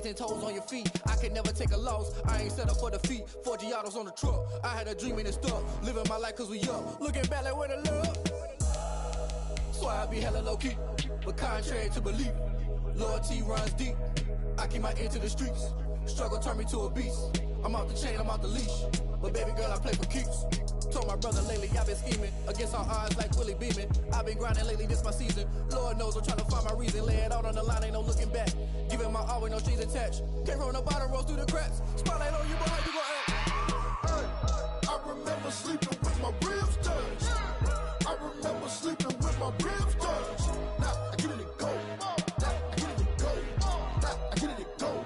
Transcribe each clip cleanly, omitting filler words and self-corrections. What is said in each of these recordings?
10 toes on your feet. I can never take a loss. I ain't set up for defeat. 4 Giottos on the truck. I had a dream and it stuck. Living my life cause we up. Looking back like where the love. So I be hella low key. But contrary to belief, loyalty runs deep. I keep my ear to the streets. Struggle turned me to a beast. I'm off the chain, I'm off the leash. But baby girl, I play for keeps. Told my brother lately, I've been scheming against all odds like Willie Beeman. I've been grinding lately, this my season. Lord knows I'm trying to find my reason. Lay it out on the line, ain't no looking back. Giving my all with no strings attached. Came from the bottom, rose through the cracks. Spotlight on you, but how you gon' act? Hey, I remember sleeping with my ribs touched. I remember sleeping with my ribs touched. Now I get it and go. Now I get it and go. Now I get it and go.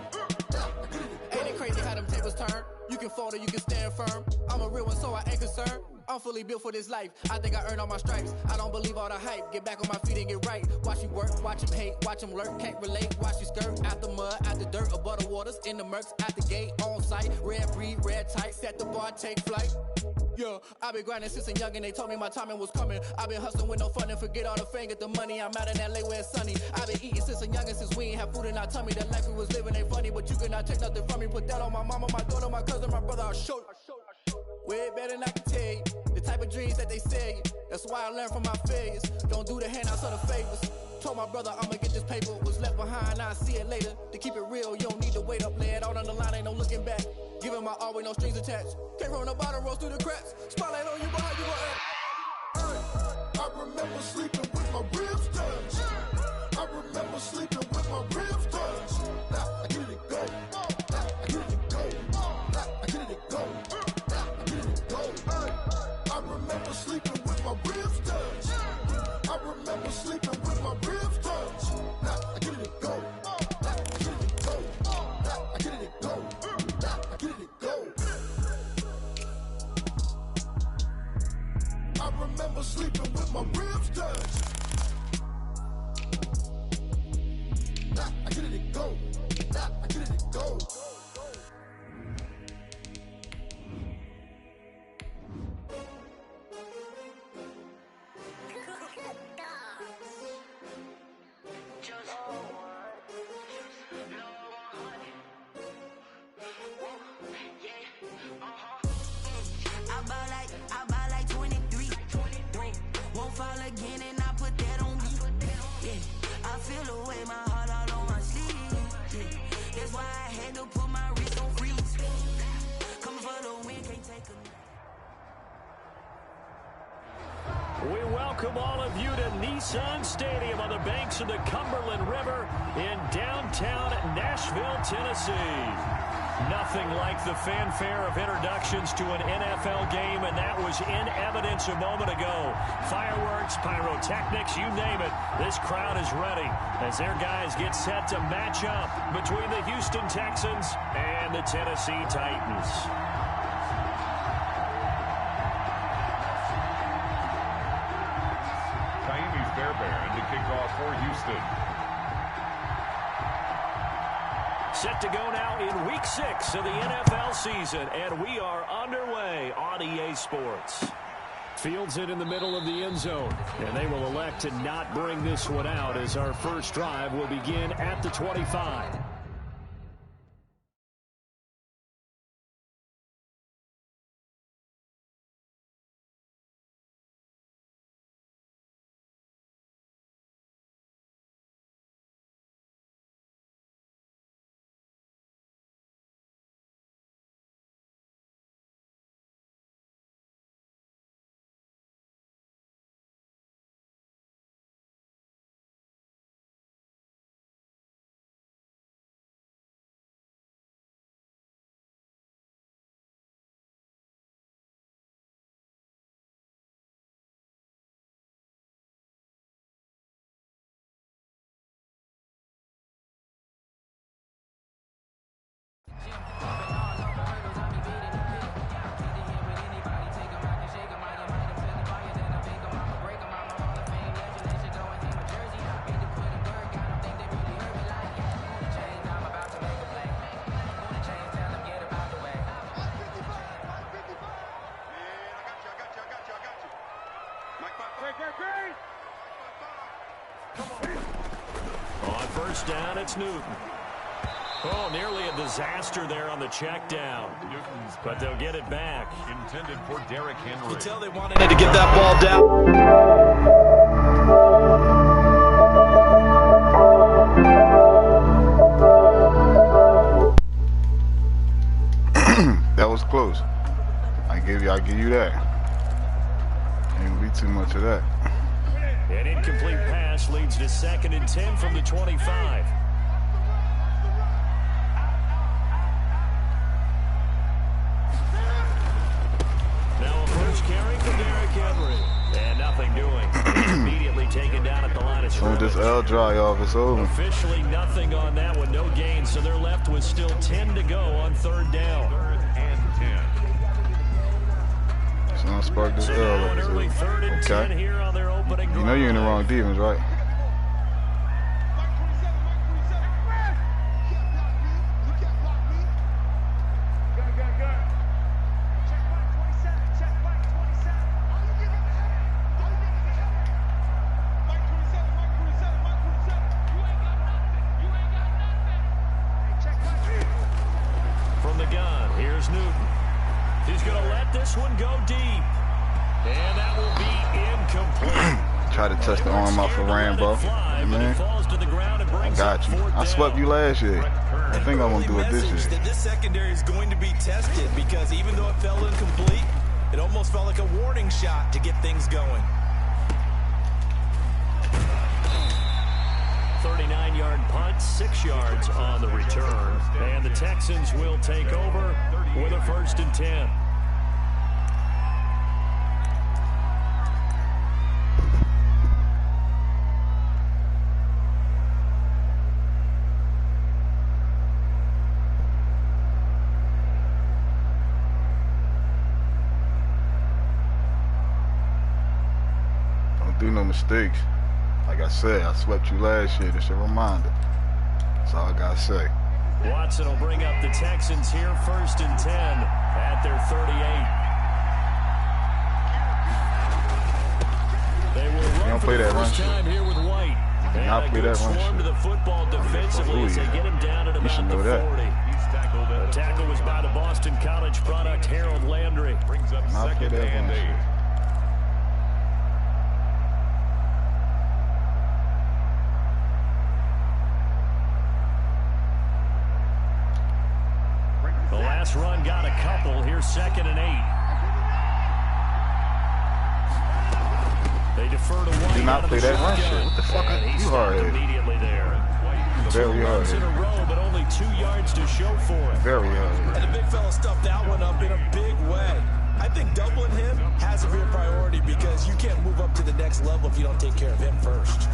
Now I get it and go. Ain't it crazy how them tables turn? You can fold or you can stand firm. I'm a real one, so I ain't concerned. I'm fully built for this life. I think I earned all my stripes. I don't believe all the hype. Get back on my feet and get right. Watch you work, watch him hate, watch him lurk. Can't relate, watch you skirt. Out the mud, out the dirt, above the waters, in the murks, out the gate, on site. Red breed, red tight, set the bar, take flight. Yeah, I been grinding since a youngin', they told me my timing was coming. I been hustling with no fun and forget all the fame, get the money. I'm out in LA where it's sunny. I been eating since a youngin', since we ain't have food in our tummy. The life we was living ain't funny, but you cannot take nothing from me. Put that on my mama, my daughter, my cousin, my brother, I'll show you. Way better than I can tell you. The type of dreams that they sell you. That's why I learned from my failures. Don't do the handouts or the favors. Told my brother I'ma get this paper. Was left behind, I'll see it later. To keep it real, you don't need to wait up. Lay it out on the line, ain't no looking back. Giving my all with no strings attached. Came from the bottom, rose through the cracks. Spotlight on you, but how you gon' act? Hey, I remember sleeping with my ribs touched. I remember sleeping with my ribs touched. Now I get it and go. Now I get it and go. Now I get it and go. Now I get it and go. Hey, I remember sleeping with my ribs touched. I remember sleeping with my ribs touched. Now I get it and go. Now I get it and go. Now I get it and go. Now I get it and go. I remember sleeping with my ribs touched. Now I get it and go. Now I get it and go. I buy like 23. Won't fall again and I put that on me. Yeah, I feel the way my heart all on my sleeve. Yeah, that's why I had to put my wrist on freeze. Coming for the win, can't take a. We welcome all of you to Nissan Stadium on the banks of the Cumberland River in downtown Nashville, Tennessee. Nothing like the fanfare of introductions to an NFL game, and that was in evidence a moment ago. Fireworks, pyrotechnics, you name it. This crowd is ready as their guys get set to match up between the Houston Texans and the Tennessee Titans. Miami's Bearbairn to kick off for Houston. Set to go now in Week 6 of the NFL season, and we are underway on EA Sports. Fields it in the middle of the end zone, and they will elect to not bring this one out as our first drive will begin at the 25. On first down, it's Newton. Oh, nearly a disaster there on the check down. But they'll get it back. Intended for Derrick Henry. You can tell they wanted to get that ball down. That was close. I give you that. Ain't be too much of that. An incomplete pass leads to 2nd and 10 from the 25. Now a first carry for Derrick Henry. And nothing doing. Immediately taken down at the line of scrimmage. This L dry off, it's over. Officially nothing on that one, no gain. So they're left with still 10 to go on 3rd down. 3rd and 10. So I'll spark this So L. now an early 3rd and 10 here on their opening You know you're in the wrong defense, right? From the gun, here's Newton. He's going to let this one go deep. And that will be incomplete. Try to touch the arm off of Rambo. Man, I got you. I swept you last year. I think I'm going to do it this year. That this secondary is going to be tested because even though it fell incomplete, it almost felt like a warning shot to get things going. 39-yard punt, 6 yards on the return. And the Texans will take over with a 1st and 10. Don't do no mistakes. Like I said, I swept you last year. This is a reminder. That's all I got to say. Watson will bring up the Texans here, 1st and 10 at their 38. They will run for the first time here with White. And a good swarm to the football defensively as they get him down at about the 40. The tackle was by the Boston College product, Harold Landry. Brings up 2nd and 8. The last run got a couple. Here's 2nd and 8. They defer to White. Do not play that run shit. What the fuck are you hard at? Immediately there. Very hard. 2 runs in a row, but only 2 yards to show for it. Very hard. And the big fella stuffed that one up in a big way. I think doubling him has a real priority because you can't move up to the next level if you don't take care of him first.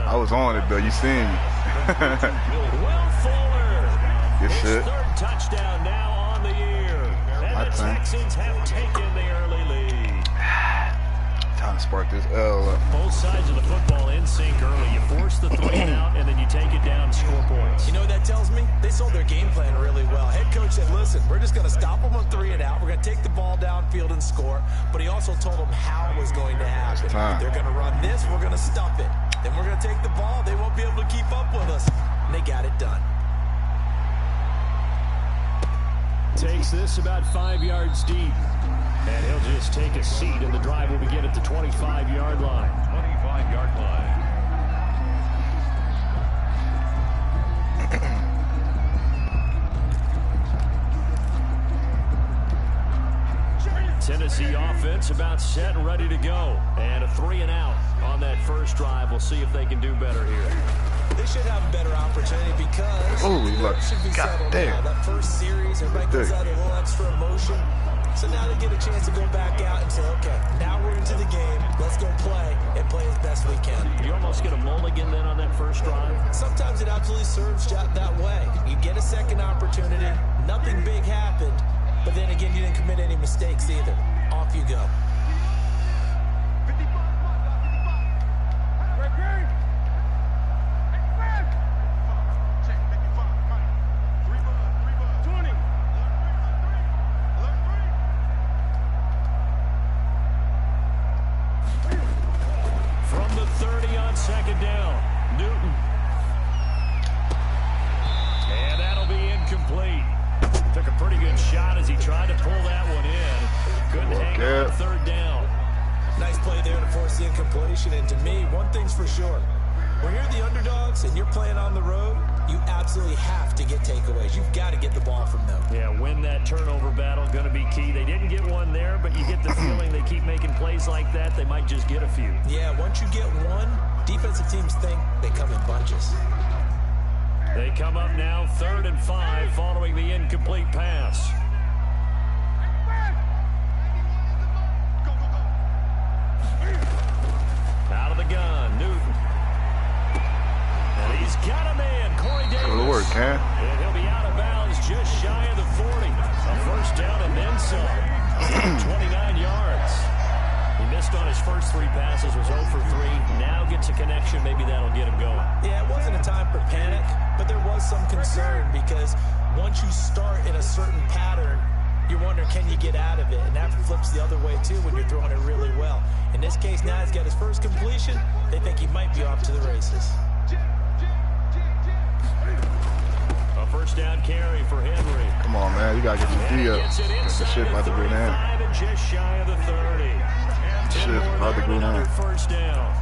I was on it though, you seen me. Will Fuller. Good His shit. 3rd touchdown now on the year. And the Texans have taken the early lead. Time to spark this L up. Both sides of the football in sync early. You force the 3 and out, and then you take it down, score points. You know what that tells me? They sold their game plan really well. Head coach said, listen, we're just going to stop them on 3 and out. We're going to take the ball downfield and score. But he also told them how it was going to happen. They're going to run this. We're going to stuff it. Then we're going to take the ball. They won't be able to keep up with us. And they got it done. Takes this about 5 yards deep. And he'll just take a seat, and the drive will begin at the 25-yard line. 25-yard line. Tennessee offense about set and ready to go. And a 3 and out on that first drive. We'll see if they can do better here. They should have a better opportunity because should be God settled damn. That first series, everybody goes out a little extra emotion. So now they get a chance to go back out and say, okay, now we're into the game. Let's go play and play as best we can. You almost get a mulligan then on that first drive? Sometimes it absolutely serves that way. You get a second opportunity. Nothing big happened. But then again, you didn't commit any mistakes either. Off you go. Second down, Newton. And that'll be incomplete. Took a pretty good shot as he tried to pull that one in. Couldn't hang on third down. Nice play there to force the incompletion. And to me, one thing's for sure. When you're the underdogs and you're playing on the road, you absolutely have to get takeaways. You've got to get the ball from them. Yeah, win that turnover battle, going to be key. They didn't get one there, but you get the feeling they keep making plays like that, they might just get a few. Yeah, once you get one, defensive teams think they come in bunches. They come up now 3rd and 5 following the incomplete pass. Out of the gun, Newton. And he's got a man, Corey Davis. Good work, Cam. And he'll be out of bounds just shy of the 40. A first down and then some. 29 yards. He missed on his first 3 passes, was 0 for 3. Now gets a connection. Maybe that'll get him going. Yeah, it wasn't a time for panic, but there was some concern because once you start in a certain pattern, you're wondering, can you get out of it? And that flips the other way, too, when you're throwing it really well. In this case, now he's got his first completion. They think he might be off to the races. A first down carry for Henry. Come on, man. You got to get your D up. That shit about to go down. Just shy of the 30. Shit about to go down. First down.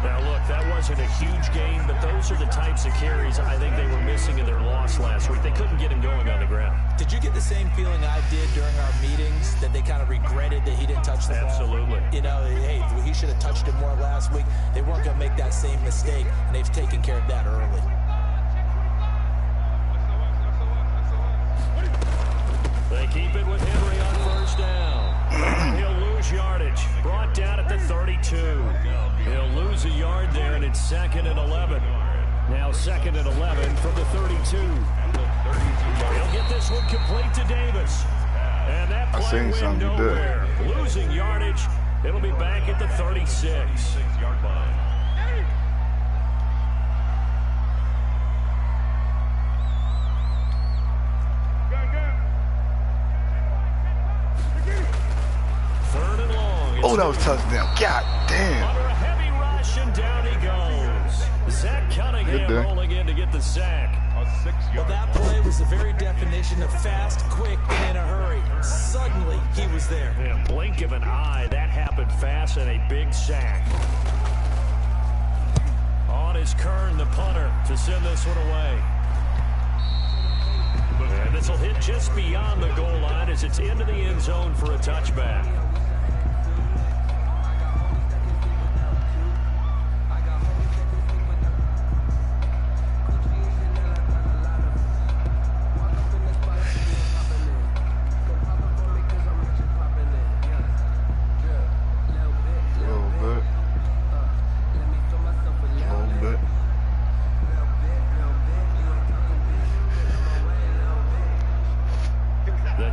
Now, look, that wasn't a huge gain, but those are the types of carries I think they were missing in their loss last week. They couldn't get him going on the ground. Did you get the same feeling I did during our meetings, that they kind of regretted that he didn't touch the ball? Absolutely. You know, hey, he should have touched it more last week. They weren't going to make that same mistake, and they've taken care of that early. They keep it with Henry on first down. He'll lose yardage. Brought down at the 32. He'll lose a yard there, and it's 2nd and 11. Now 2nd and 11 from the 32. He'll get this one complete to Davis. And that play went nowhere. Losing yardage. It'll be back at the 36. Yard line. Oh, that was touchdown. God damn. Under a heavy rush, and down he goes. Zach Cunningham rolling in to get the sack. Well, that play was the very definition of fast, quick, and in a hurry. Suddenly, he was there. Yeah, blink of an eye, that happened fast, and a big sack. On is Kern, the punter, to send this one away. And this will hit just beyond the goal line as it's into the end zone for a touchback.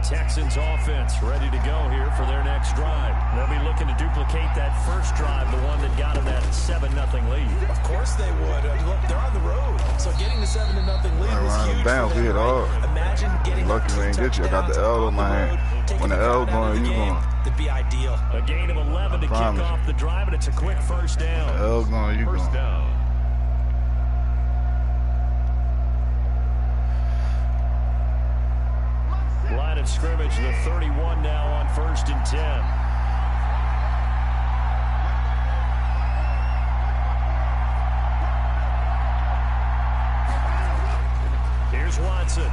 Texans offense ready to go here for their next drive. They'll be looking to duplicate that first drive, the one that got them that 7-0 lead. Of course they would. Look, they're on the road, so getting the 7-0 lead was huge bounds, for them, right? Imagine getting lucky we ain't get you. I got the L on my hand. When the L going, you going. It'd be ideal. A gain of 11 to kick off the drive, and it's a quick first down. The L going, you going. First down. Line of scrimmage, the 31 now on 1st and 10. Here's Watson.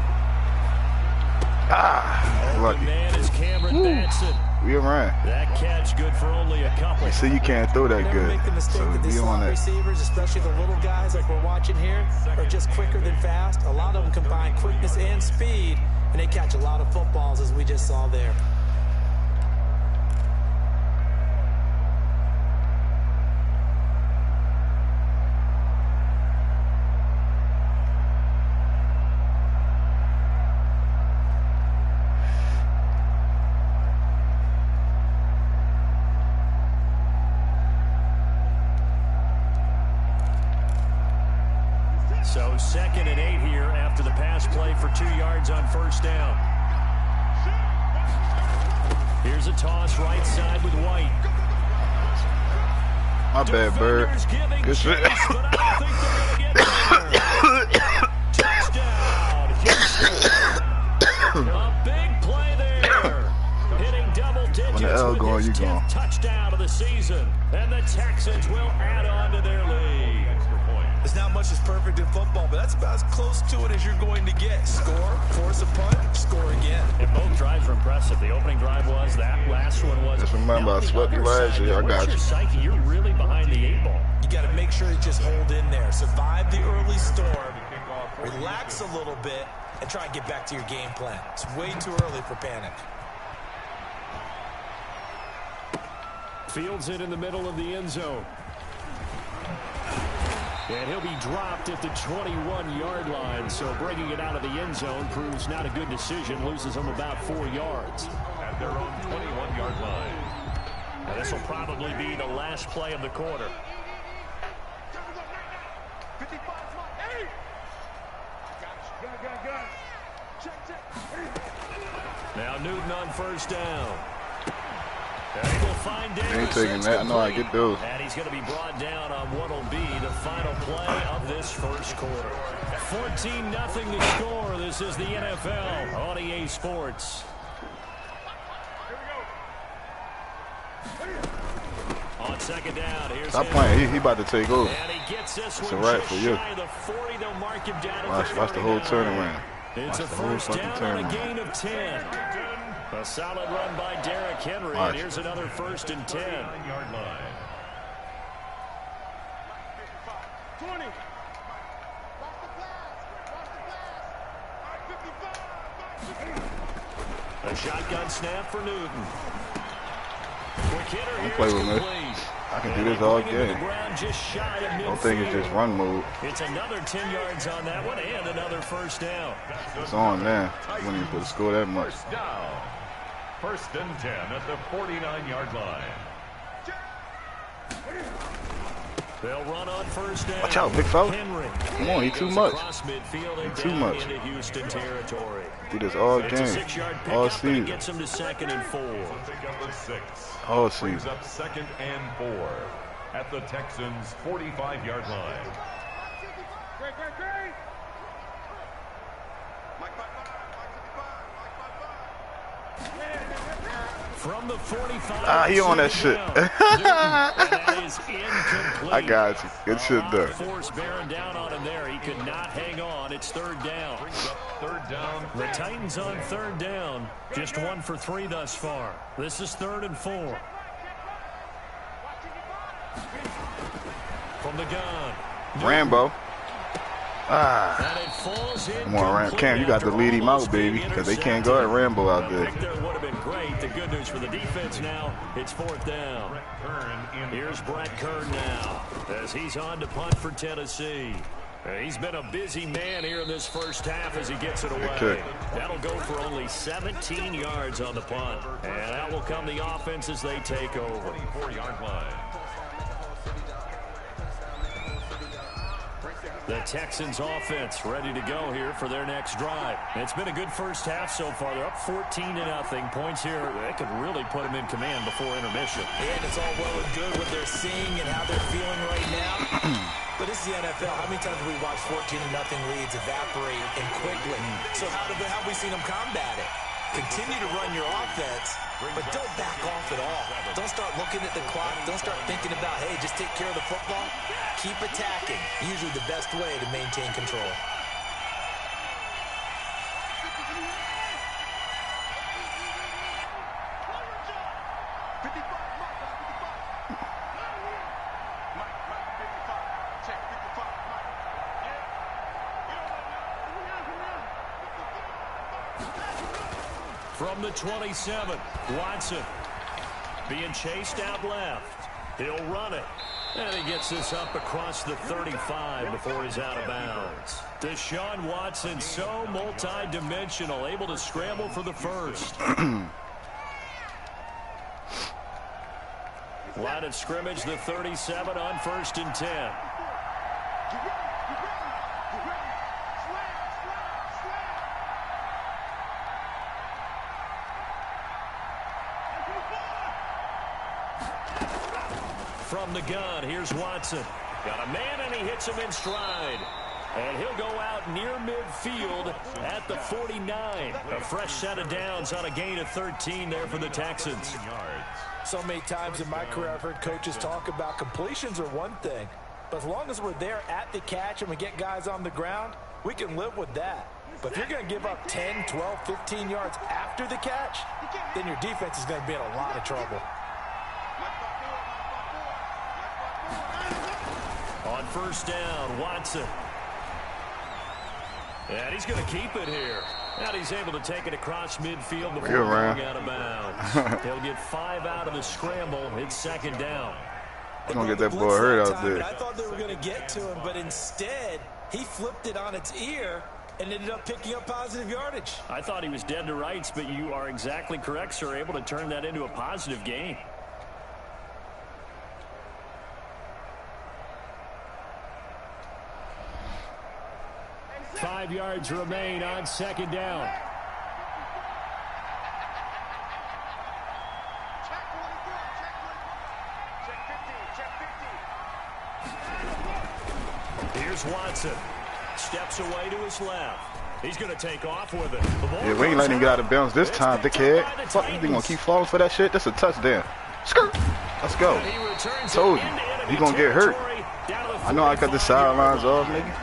Lucky. The man is Cameron Batson. We ran. That catch good for only a couple. You see, you can't throw that good. Make the mistake So that these slot receivers, especially the little guys like we're watching here, are just quicker than fast. A lot of them combine quickness and speed, and they catch a lot of footballs, as we just saw there. So 2nd and 8 here after the pass play for 2 yards on first down. Here's a toss right side with White. My bad, Bird. Good shit. Touchdown, Houston. A big play there. Hitting double digits When the L with going, his you 10th going. touchdown of the season. And the Texans will add on to their lead. There's not much that's perfect in football, but that's about as close to it as you're going to get. Score, force a punt, score again. And both drives were impressive. The opening drive was, that last one was. Just remember, I swept you last year. I got you. Psyche, you're really behind the 8 ball. You got to make sure you just hold in there. Survive the early storm, relax a little bit, and try and get back to your game plan. It's way too early for panic. Fields it in the middle of the end zone. And he'll be dropped at the 21-yard line. So bringing it out of the end zone proves not a good decision. Loses him about 4 yards. At their own 21-yard line. Now this will probably be the last play of the quarter. Now Newton on first down. And he will find Davis. Ain't taking that. I know I get those. And he's going to be brought down on what will be the final play of this first quarter. 14-0 to score. This is the NFL on EA Sports. On second down, here's Stop playing. He about to take over. And he gets this It's one a wrap just for you. shy of the 40. They'll mark him down. Watch the whole turnaround. It's a first down on a gain of 10. A solid run by Derrick Henry. Watch. And here's another 1st and 10. Yard line. 20. A shotgun snap for Newton. Quick hitter here. play with me. Complete. I can do this all Going into the game. ground just shy of Don't think it's midfield. just run mode. It's another 10 yards on that one and another first down. It's on now. You wouldn't even put a score that much. First down. 1st and 10 at the 49-yard line. They'll run on first down. Watch out, big fella. Henry. Come on, he too Goes much. across midfield and He too down much. into Houston territory. Do this all It's a game. 6-yard All pickup and it season. gets him to 2nd and 4. Pick up the 6. All Brings season. up 2nd and 4 at the Texans' 45-yard line. From the 45. He on that shit. That is incomplete. I got you. Good shit there. Force bearing down on him there. He could not hang on. It's 3rd down. Brings up 3rd down. The Titans on 3rd down. Just 1 for 3 thus far. This is 3rd and 4. From the gun. Rambo. And it falls in. Come on, Ram. Cam, you got to lead him out, baby, because they can't go at Rambo out there. There would have been great. The good news for the defense now, it's 4th down. Here's Brett Kern now as he's on to punt for Tennessee. He's been a busy man here in this first half as he gets it away. Okay. That'll go for only 17 yards on the punt. And out will come the offense as they take over. 24-yard line. The Texans offense ready to go here for their next drive. It's been a good first half so far. They're up 14-0. Points here, they could really put them in command before intermission. And it's all well and good what they're seeing and how they're feeling right now. But this is the NFL. How many times have we watched 14-0 leads evaporate and quickly? So how have we seen them combat it? Continue to run your offense, but don't back off at all. Don't start looking at the clock. Don't start thinking about, hey, just take care of the football. Keep attacking. Usually the best way to maintain control. From the 27, Watson being chased out left. He'll run it. And he gets this up across the 35 before he's out of bounds. Deshaun Watson, so multi-dimensional, able to scramble for the first. Line of scrimmage, the 37 on 1st and 10. from the gun. Here's Watson. Got a man, and he hits him in stride. And he'll go out near midfield at the 49. A fresh set of downs on a gain of 13 there for the Texans. So many times in my career I've heard coaches talk about completions are one thing. But as long as we're there at the catch and we get guys on the ground, we can live with that. But if you're going to give up 10, 12, 15 yards after the catch, then your defense is going to be in a lot of trouble. On first down, Watson. And he's going to keep it here. And he's able to take it across midfield before going out of bounds. He'll get 5 out of the scramble. It's second down. He's going to get that boy hurt out there. I thought they were going to get to him, but instead he flipped it on its ear and ended up picking up positive yardage. I thought he was dead to rights, but you are exactly correct, sir. Able to turn that into a positive gain. Five yards remain on second down. Here's Watson. Steps away to his left. He's going to take off with it. Yeah, we ain't letting him get out of bounds this time, dickhead. Fuck, you going to keep falling for that shit? That's a touchdown. Skirt. Let's go. Told you. He going to get hurt. I know I cut the sidelines off, nigga.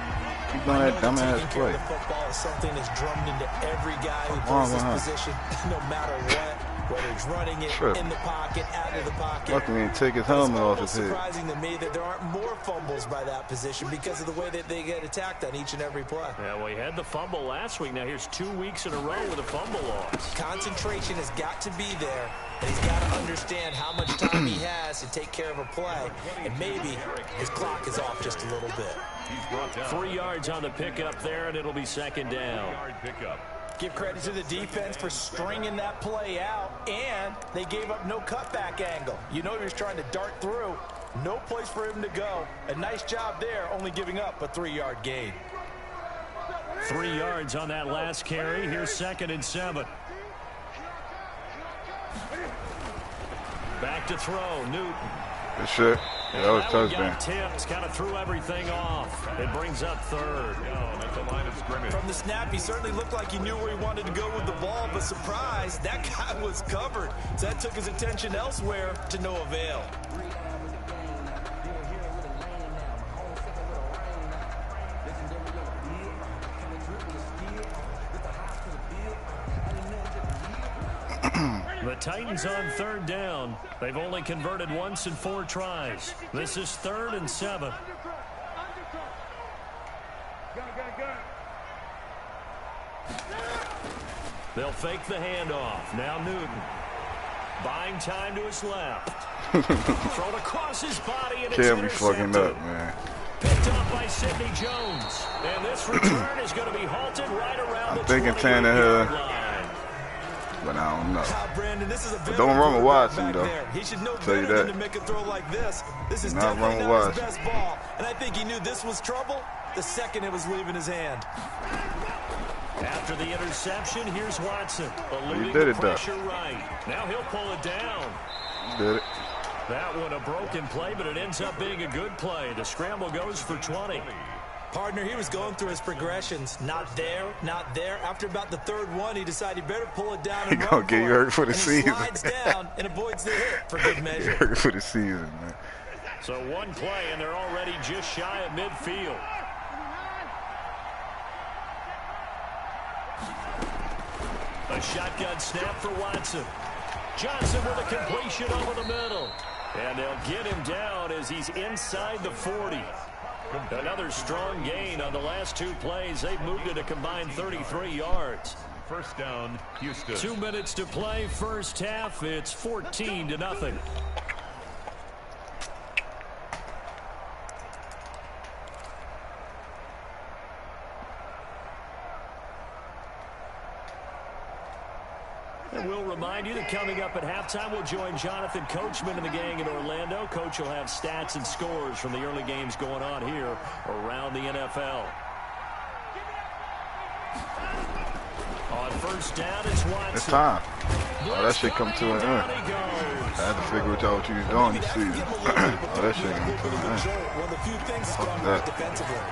Keep doing that dumbass play. The football is something that's drummed into every guy who plays this position, no matter what. Whether he's running it in the pocket, out of the pocket. Fucking ain't take his helmet off his head. It's surprising to me that there aren't more fumbles by that position because of the way that they get attacked on each and every play. Yeah, well, he had the fumble last week. Now here's 2 weeks in a row with a fumble loss. Concentration has got to be there, and he's got to understand how much time he has to take care of a play, and maybe his clock is off just a little bit. 3 yards on the pickup there, and it'll be second down. Give credit to the defense for stringing that play out, and they gave up no cutback angle. You know he was trying to dart through. No place for him to go. A nice job there, only giving up a 3-yard gain. 3 yards on that last carry. Here's second and 7. Back to throw, Newton. Good shit. Yeah, that was touchdown. Tips, kind of threw everything off. It brings up third. At the line of scrimmage. From the snap, he certainly looked like he knew where he wanted to go with the ball, but surprise, that guy was covered. So that took his attention elsewhere to no avail. The Titans on third down. They've only converted once in 4 tries. This is 3rd and 7. They'll fake the handoff. Now Newton. Buying time to his left. Thrown across his body and it's Can't be intercepted. fucking up, man. Picked up by Sidney Jones. And this return is going to be halted right around the 20-yard line. But I don't know. Brandon, this is a But don't run with Watson, though. He should know Tell you better that. than to make a throw like this. This is Not definitely run with not his Watson. best ball. And I think he knew this was trouble the second it was leaving his hand. After the interception, here's Watson. Eluding did the it, though. pressure right. Now he'll pull it down. Did it. That one a broken play, but it ends up being a good play. The scramble goes for 20. Partner, he was going through his progressions. Not there, not there. After about the 3rd one, he decided he better pull it down and He run gonna get you hurt for the and season. He slides down and avoids the hit for good measure. Hurt for the season, man. So one play, and they're already just shy of midfield. A shotgun snap for Watson. Johnson with a completion over the middle. And they'll get him down as he's inside the 40. Another strong gain on the last 2 plays. They've moved it a combined 33 yards. First down, Houston. 2 minutes to play, first half. It's 14-0. And we'll remind you that coming up at halftime, we'll join Jonathan Coachman and the gang in Orlando. Coach will have stats and scores from the early games going on here around the NFL. On first down, it's Watson. It's time. Oh, that shit come to an end. I had to figure out what you was doing this season. Oh, that shit come to an end. Fuck that.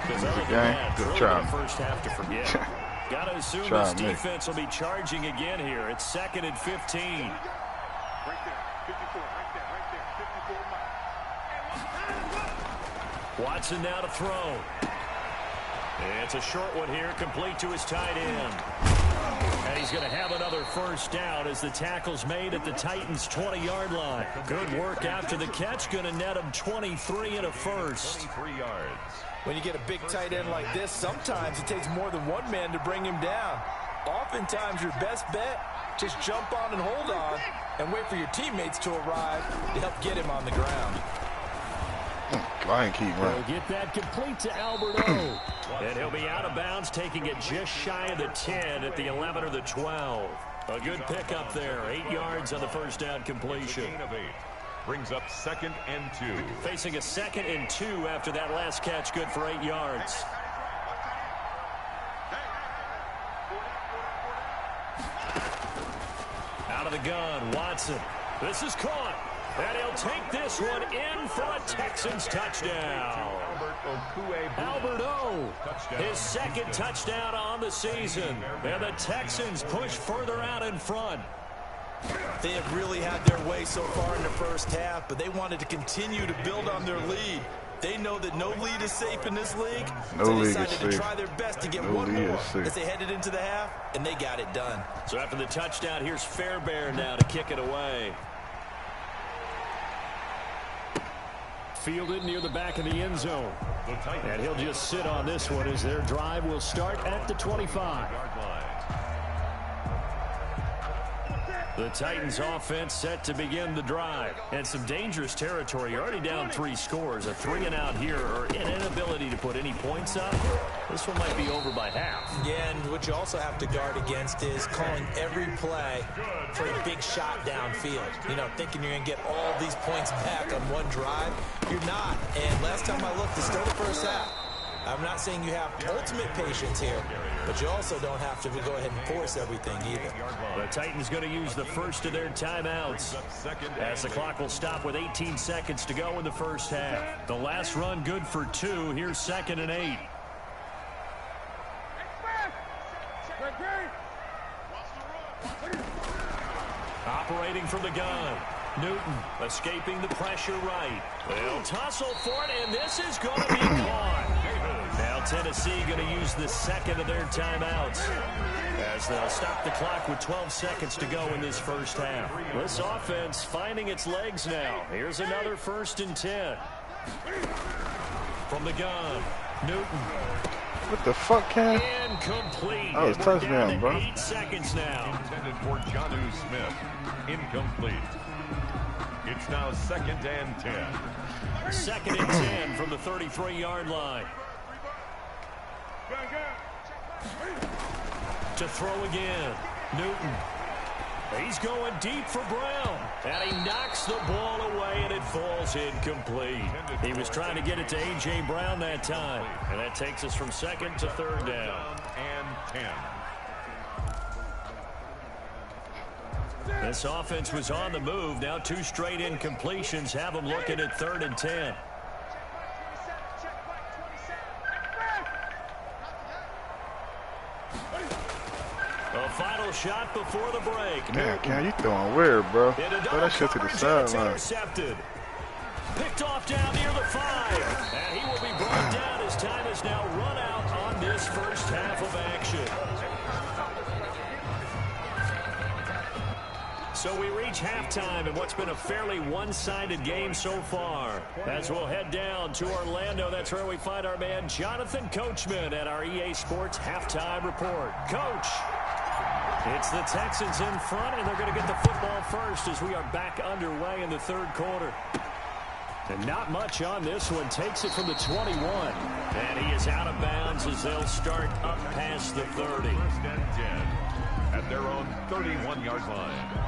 This is a game. Good try. First half to forget. Got to assume this defense will be charging again here. It's 2nd and 15. Right there, 54, right there, 54. Watson now to throw. It's a short one here, complete to his tight end. And he's going to have another first down as the tackle's made at the Titans' 20-yard line. Good work after the catch, going to net him 23 and a first. 23 yards. When you get a big tight end like this, sometimes it takes more than one man to bring him down. Oftentimes, your best bet, just jump on and hold on and wait for your teammates to arrive to help get him on the ground. I ain't keep running. He'll get that complete to Alberto. And he'll be out of bounds, taking it just shy of the 10 at the 11 or the 12. A good pickup there. 8 yards on the first down completion. Gain of 8. Brings up 2nd and 2. Facing a 2nd and 2 after that last catch, good for 8 yards. Out of the gun, Watson. This is caught. And he'll take this one in for a Texans touchdown. Alberto, his 2nd touchdown on the season. And the Texans push further out in front. They have really had their way so far in the first half, but they wanted to continue to build on their lead. They know that no lead is safe in this league, so they decided to try their best to get one more as they headed into the half, and they got it done. So after the touchdown, here's Fairbairn now to kick it away. Fielded near the back of the end zone. And he'll just sit on this one as their drive will start at the 25. The Titans offense set to begin the drive. And some dangerous territory. You're already down 3 scores. A 3-and-out here or an inability to put any points up. This one might be over by half. Yeah, and what you also have to guard against is calling every play for a big shot downfield. You know, thinking you're going to get all these points back on one drive. You're not. And last time I looked, it's still the first half. I'm not saying you have ultimate patience here, but you also don't have to go ahead and force everything either. The Titans going to use the first of their timeouts as the clock will stop with 18 seconds to go in the first half. The last run good for 2. Here's 2nd and 8. Operating from the gun. Newton escaping the pressure right. They'll tussle for it, and this is going to be caught. Now Tennessee going to use the 2nd of their timeouts as they'll stop the clock with 12 seconds to go in this first half. This offense finding its legs now. Here's another 1st and 10. From the gun, Newton. What the fuck, Cam? Incomplete. That was a touchdown, bro. 8 seconds now. Intended for Jonnu Smith. Incomplete. It's now 2nd and 10. 2nd and 10 from the 33-yard line. To throw again. Newton. He's going deep for Brown. And he knocks the ball away, and it falls incomplete. He was trying to get it to A.J. Brown that time. And that takes us from 2nd to 3rd down. And 10. This offense was on the move. Now 2 straight incompletions have them looking at 3rd and 10. A final shot before the break. Yeah, Cam, you throwing weird, bro. Throw that shit to the sideline. Intercepted. Picked off down near the 5. And he will be brought down as time is now run out on this first half of action. So we reach halftime in what's been a fairly one-sided game so far. As we'll head down to Orlando, that's where we find our man Jonathan Coachman at our EA Sports Halftime Report. Coach, it's the Texans in front, and they're going to get the football first as we are back underway in the 3rd quarter. And not much on this one. Takes it from the 21. And he is out of bounds as they'll start up past the 30. 1st and 10 at their own 31-yard line.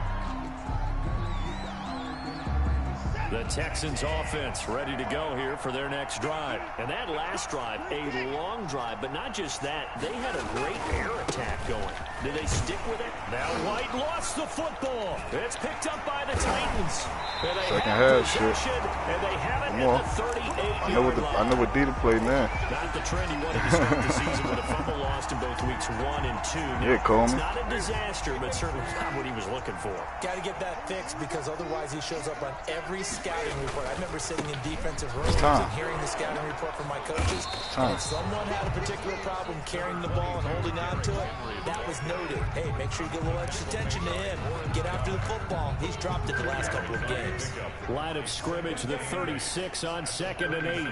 The Texans offense ready to go here for their next drive. And that last drive, a long drive, but not just that. They had a great air attack going. Do they stick with it? Now White lost the football. It's picked up by the Titans. Second half shit. And they have it Come on. at the 38-yard I know what D to play now. Not the trend he wanted to start the season with a fumble lost in both weeks 1 and 2. Now, Yeah, Coleman. it's not a disaster, but certainly not what he was looking for. Got to get that fixed because otherwise he shows up on every scouting report. I remember sitting in defensive rooms and hearing the scouting report from my coaches. And if someone had a particular problem carrying the ball and holding on to it, that was noted. Hey, make sure you get a little extra attention to him. Get after the football. He's dropped it the last couple of games. Line of scrimmage, the 36 on 2nd and 8.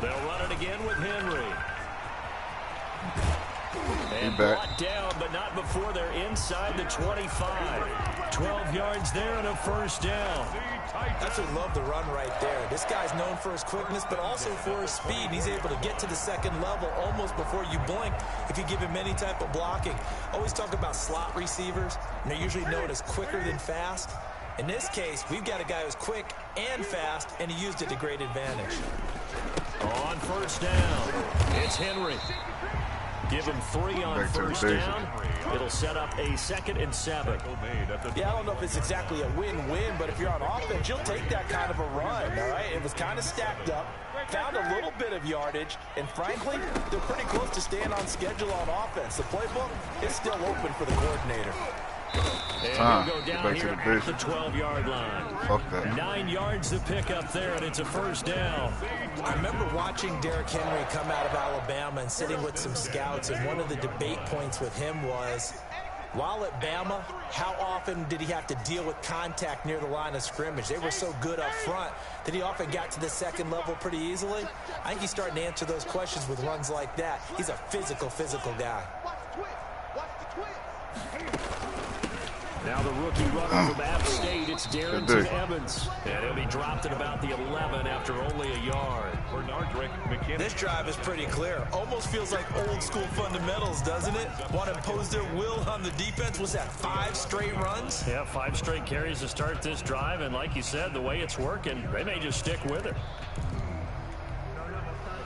They'll run it again with Henry. And brought down, but not before they're inside the 25. 12 yards there and a first down. That's what love the run right there. This guy's known for his quickness, but also for his speed. He's able to get to the second level almost before you blink if you give him any type of blocking. Always talk about slot receivers, and they're usually known as quicker than fast. In this case, we've got a guy who's quick and fast, and he used it to great advantage. On first down, it's Henry. Give him 3 on first down. It'll set up a 2nd and 7. Yeah, I don't know if it's exactly a win-win, but if you're on offense, you'll take that kind of a run, all right? It was kind of stacked up, found a little bit of yardage, and frankly, they're pretty close to staying on schedule on offense. The playbook is still open for the coordinator. And he'll go down here at the 12-yard line. Fuck that. 9 yards to pick up there, and it's a first down. I remember watching Derrick Henry come out of Alabama and sitting with some scouts, and one of the debate points with him was, while at Bama, how often did he have to deal with contact near the line of scrimmage? They were so good up front that he often got to the second level pretty easily. I think he's starting to answer those questions with runs like that. He's a physical guy. Now the rookie runner from App State, it's Darrington Evans. And he'll be dropped at about the 11 after only a yard. This drive is pretty clear. Almost feels like old school fundamentals, doesn't it? Want to impose their will on the defense. Was that 5 straight runs? Yeah, 5 straight carries to start this drive. And like you said, the way it's working, they may just stick with it.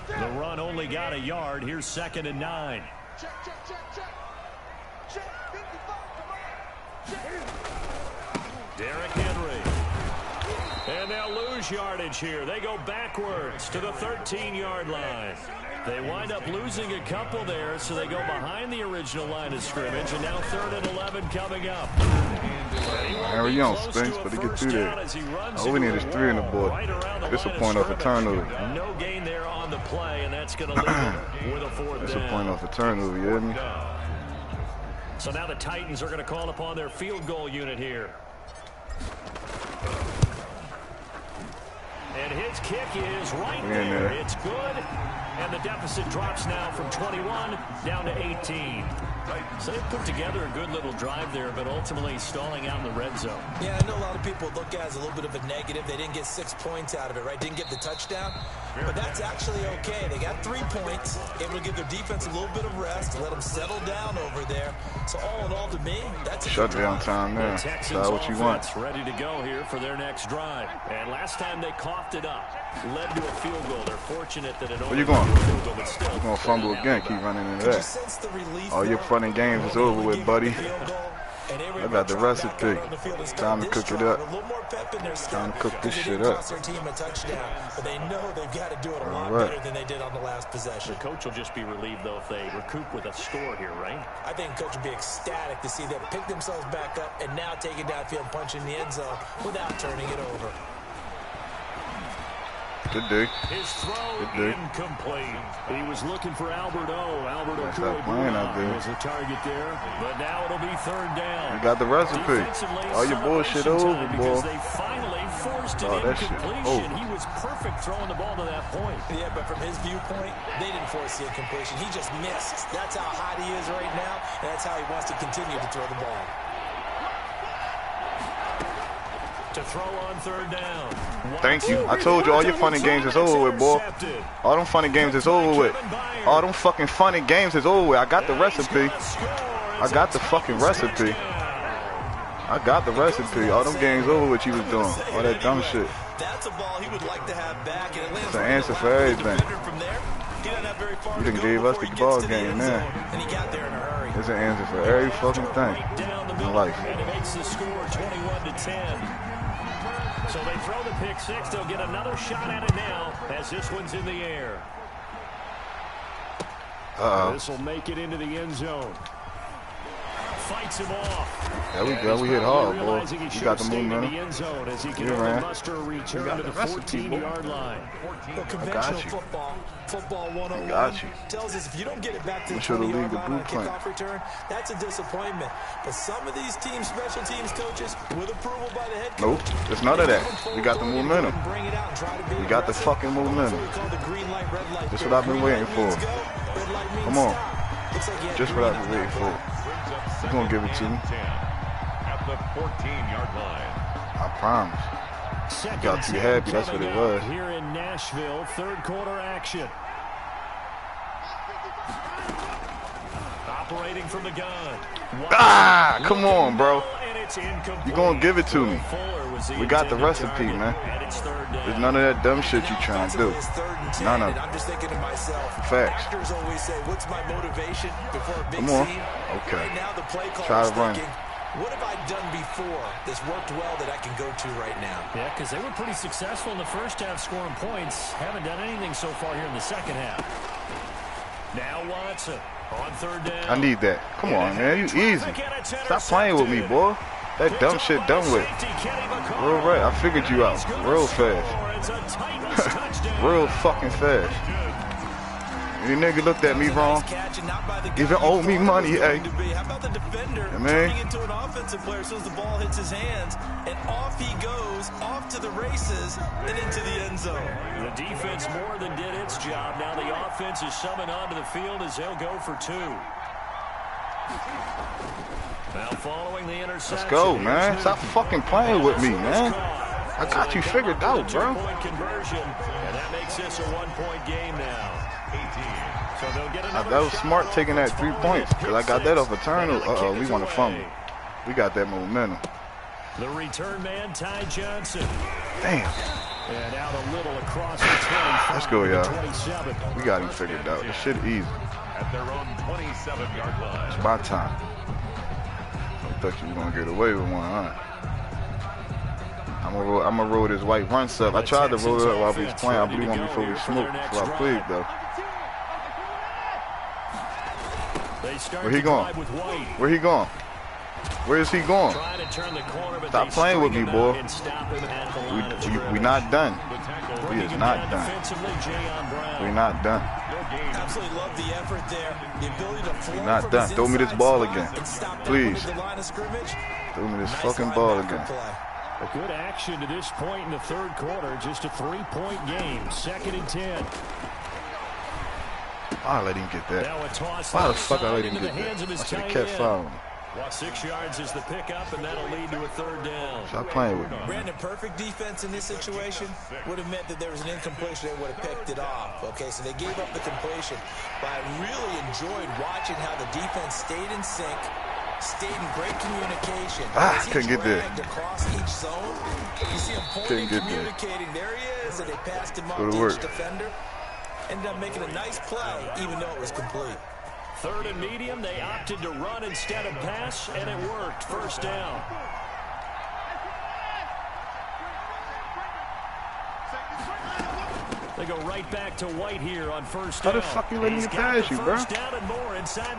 The run only got a yard. Here's 2nd and 9. Derrick Henry. And they'll lose yardage here. They go backwards to the 13-yard line. They wind up losing a couple there, so they go behind the original line of scrimmage, and now 3rd and 11 coming up. Harry Young stinks, but he gets through there. All we need is 3 in the board. This a point off a turnover. No gain there on the play, and that's going to leave him with a 4th down. It's a point off a turnover, you hear me? So now the Titans are going to call upon their field goal unit here. And his kick is right there. It's good. And the deficit drops now from 21 down to 18. So they put together a good little drive there, but ultimately stalling out in the red zone. Yeah, I know a lot of people look at it as a little bit of a negative. They didn't get 6 points out of it, right? Didn't get the touchdown. But that's actually okay. They got 3 points, able to give their defense a little bit of rest, let them settle down over there. So all in all, to me, that's a shutdown time now. That's what you want. Ready to go here for their next drive. And last time they coughed it up, led to a field goal. They're fortunate that it only where you going? You're going to fumble again. Keep running into that. All your fun and games is over with, buddy. I got the recipe. Time to cook it up. Time to cook this shit up. But they know they've got to do it a lot better than they did on the last possession. The coach will just be relieved, though, if they recoup with a score here, right? I think coach will be ecstatic to see them pick themselves back up and now take it downfield, punching the end zone without turning it over. Good day. His throw incomplete. He was looking for Albert O. Albert O. was the target there, but now it'll be 3rd down. You got the recipe. All your bullshit over, boy. They finally forced an incompletion. He was perfect throwing the ball to that point. Yeah, but from his viewpoint, they didn't force the incompletion. He just missed. That's how hot he is right now, and that's how he wants to continue to throw the ball. To throw on 3rd down. Thank you. I told you all your funny games is over with, boy. All them funny games is over with. All them fucking funny games is over with. I got the recipe. I got the fucking recipe. I got the recipe. All them games over what you was doing. All that dumb shit. That's a ball he would like to have back, and it lands it's an answer for everything. You done gave us the ball game, man. And he got there in a hurry. It's an answer for every fucking thing in life. And it makes the score 21-10. So they throw the pick six. They'll get another shot at it now as this one's in the air. This will make it into the end zone. Fights him off. There we go. We hit hard, boy. You got the momentum. You ran. Muster a return to the 14-yard line. Well, conventional football 101 got you. tells us if you don't get it back to the should have 20-yard the line on a blueprint. kickoff return, that's a disappointment. But some of these teams, special teams coaches, with approval by the head coach, nope, it's none of that. We got the momentum. We got the fucking momentum. That's what I've been waiting for. Come on. Just what I've been waiting for. You're going to give it to me. At the 14-yard line. I promise. Got too happy, that's what it was. Here in Nashville, third quarter action. Operating from the gun. Ah, come on, bro. You're going to give it to me. We got the recipe, man. There's none of that dumb shit you trying to do. None of it. I'm just thinking to myself, facts. actors always say, what's my motivation before a big Come on. scene? Okay. Right now, the play Try caller is to run. thinking, what have I done before that's worked well that I can go to right now? Yeah, because they were pretty successful in the first half scoring points. Haven't done anything so far here in the second half. Now Watson on third down. I need that. Come on, man. You easy. Stop playing with me, boy. That dumb shit done with. Real right. I figured you out. Real fast. Real fucking fast. Any nigga looked at me wrong. Even owe me money, hey. How about the defender turning into an offensive player as soon as the ball hits his hands, and off he goes, off to the races, and into the end zone. The defense more than did its job. Now the offense is summoned onto the field as they'll go for two. Now following the interception. Let's go, man. Stop fucking playing with me, man. I got you figured out, bro. Conversion, and that makes this a one-point game now. So they'll get that was smart taking that 3 points because I got that off a turn. We want to fumble. We got that momentum. The return man, Ty Johnson. Damn. And out a little across the 25. Let's go, y'all. 27. We got him figured out. This shit easy. At their own 27-yard line. It's my time. I thought you were going to get away with one, huh? I'm gonna roll this white run stuff. I tried to roll it up while we was playing. I believe one before we smoked. So I played, though. Where he going? Where he going? Where is he going? Stop playing with me, boy. We not done. We is not done. We not done. Absolutely love the effort there. The ability to we not done. Throw me this ball again. Please. Throw me this fucking ball again. A good action to this point in the third quarter. Just a 3-point game. 2nd and 10. Why let him get that? Why the fuck I let him get that? I should have kept following. 6 yards is the pickup, and that'll lead to a third down. Stop playing with me. Brandon, perfect defense in this situation would have meant that there was an incompletion. They would have picked it off. Okay, so they gave up the completion. But I really enjoyed watching how the defense stayed in sync, stayed in great communication. Couldn't get there. Across each zone, you see him pointing, communicating. There he is, and they passed him off to each defender. Ended up making a nice play, even though it was complete. 3rd and medium, they opted to run instead of pass, and it worked. First down. They go right back to White here on first down. How the fuck you letting me pass you, bro?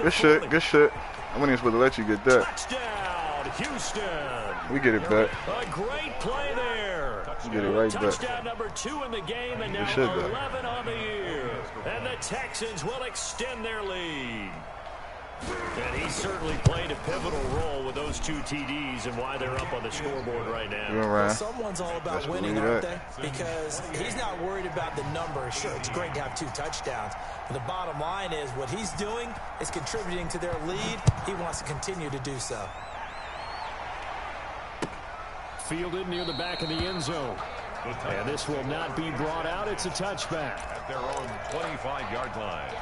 Good shit, good shit. I wasn't even supposed to let you get that. Touchdown, Houston. We get it back. A great play there. We get it right back. Touchdown number 2 in the game, and now 11 on the year. And the Texans will extend their lead. And he certainly played a pivotal role with those 2 TDs and why they're up on the scoreboard right now. Well, someone's all about winning, aren't they? Because he's not worried about the number. Sure, it's great to have 2 touchdowns. But the bottom line is what he's doing is contributing to their lead. He wants to continue to do so. Fielded near the back of the end zone. And this will not be brought out. It's a touchback. At their own 25-yard line.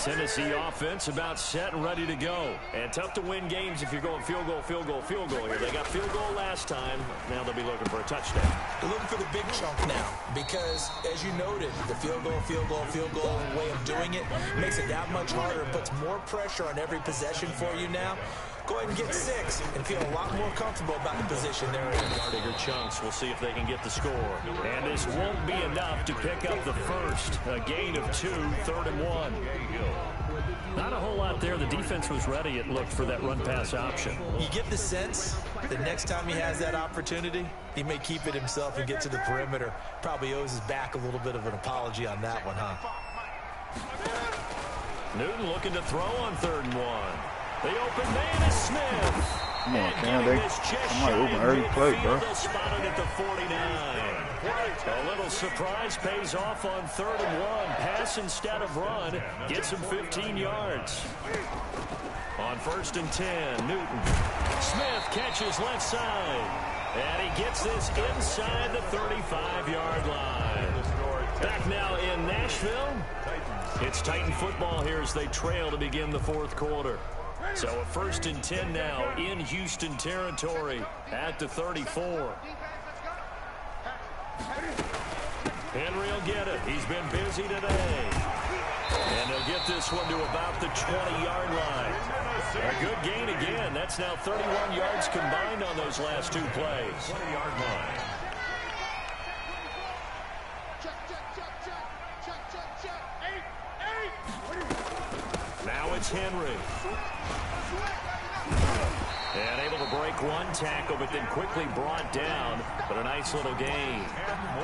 Tennessee offense about set and ready to go. And tough to win games if you're going field goal, field goal, field goal here. They got field goal last time. Now they'll be looking for a touchdown. They're looking for the big chunk now because, as you noted, the field goal, field goal, field goal way of doing it makes it that much harder and puts more pressure on every possession for you now. Go ahead and get 6 and feel a lot more comfortable about the position they're in. Bigger chunks. We'll see if they can get the score. And this won't be enough to pick up the first. A gain of 2, 3rd and 1. Not a whole lot there. The defense was ready, it looked, for that run-pass option. You get the sense the next time he has that opportunity, he may keep it himself and get to the perimeter. Probably owes his back a little bit of an apology on that one, huh? Newton looking to throw on 3rd and 1. The open man is Smith. Come on, Cam. They might open early play, bro. Spotted at the 49. A little surprise pays off on 3rd and 1. Pass instead of run. Gets him 15 yards. On 1st and 10, Newton. Smith catches left side. And he gets this inside the 35-yard line. Back now in Nashville. It's Titan football here as they trail to begin the 4th quarter. So a 1st and 10 now in Houston territory at the 34. Henry will get it. He's been busy today. And he'll get this one to about the 20-yard line. A good gain again. That's now 31 yards combined on those last 2 plays. 20-yard line. Now it's Henry. And able to break one tackle, but then quickly brought down. But a nice little gain.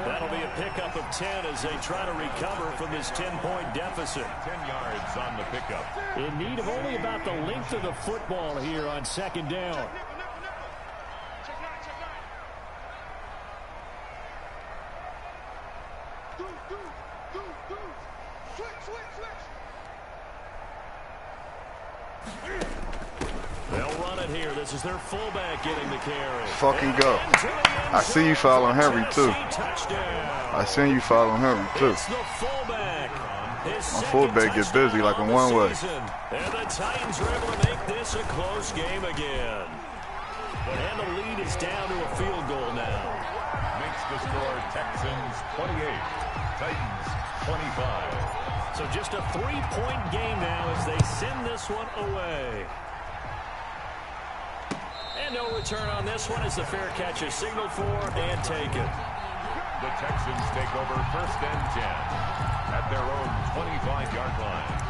That'll be a pickup of 10 as they try to recover from this 10-point deficit. 10 yards on the pickup. In need of only about the length of the football here on 2nd down. They'll run it here. This is their fullback getting the carry. Fucking go. I see you following Henry, too. I seen you following Henry, too. My fullback gets busy like a one-way. And the Titans are able to make this a close game again. And the lead is down to a field goal now. Makes the score Texans 28, Titans 25. So just a 3-point game now as they send this one away. And no return on this one as the fair catch is signaled for and taken. The Texans take over 1st and 10 at their own 25-yard line.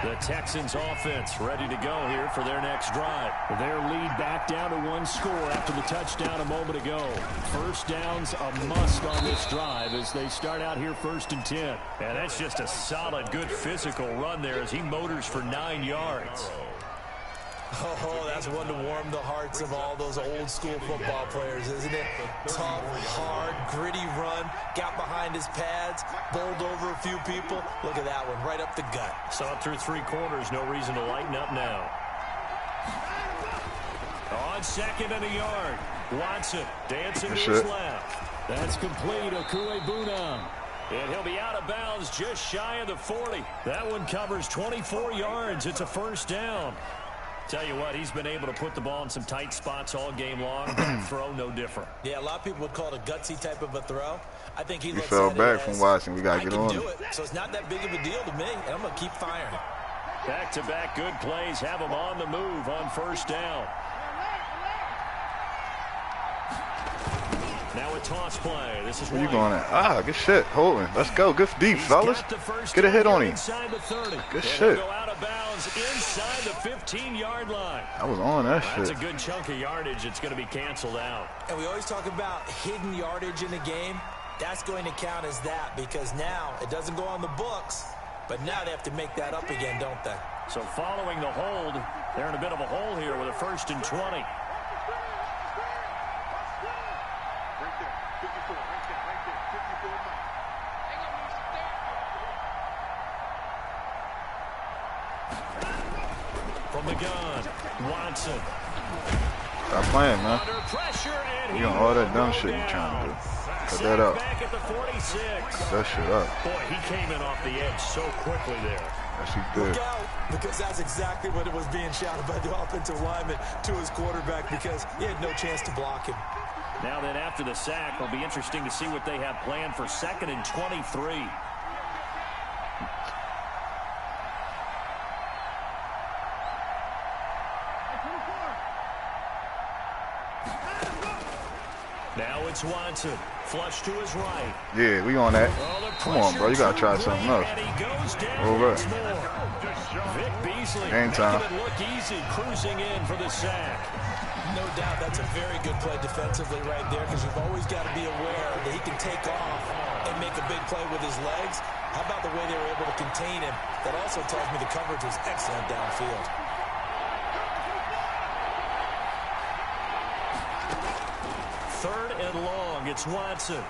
The Texans offense ready to go here for their next drive. Their lead back down to 1 score after the touchdown a moment ago. 1st down's a must on this drive as they start out here 1st and 10. And that's just a solid, good physical run there as he motors for 9 yards. Oh, that's one to warm the hearts of all those old school football players, isn't it? Tough, hard, gritty run, got behind his pads, bowled over a few people. Look at that one, right up the gut. Saw it through 3 quarters, no reason to lighten up now. On 2nd and a yard, Watson dancing to his left. That's complete, Okuebuna. And he'll be out of bounds just shy of the 40. That one covers 24 yards. It's a 1st down. Tell you what, he's been able to put the ball in some tight spots all game long. Throw no different. Yeah, a lot of people would call it a gutsy type of a throw. I think he fell back from Watson. We got to get on it. So it's not that big of a deal to me, and I'm going to keep firing. Back-to-back good plays have him on the move on 1st down. Now a toss play. This is where you going at? Ah, good shit. Holding. Let's go. Good deep, fellas. Get a hit on him. Good shit. Go out of bounds inside the 15-yard line. I was on that shit. That's a good chunk of yardage. It's going to be canceled out. And we always talk about hidden yardage in the game. That's going to count as that because now it doesn't go on the books, but now they have to make that up again, don't they? So following the hold, they're in a bit of a hole here with a 1st and 20. From the gun, Watson. Stop playing, man. You on all that dumb shit you trying to do. Cut that up. Cut that shit up. Boy, he came in off the edge so quickly there. Yes, he did. Look out, because that's exactly what it was being shouted by the offensive lineman to his quarterback because he had no chance to block him. Now then, after the sack, it'll be interesting to see what they have planned for 2nd and 23. Now it's Watson. Flush to his right. Yeah, we on that. Come on, bro. You got to try something else. Over. Vic Beasley Game time. making it look easy, cruising in for the sack. No doubt that's a very good play defensively right there because you've always got to be aware that he can take off and make a big play with his legs. How about the way they were able to contain him? That also tells me the coverage was excellent downfield. Third and long. It's Watson.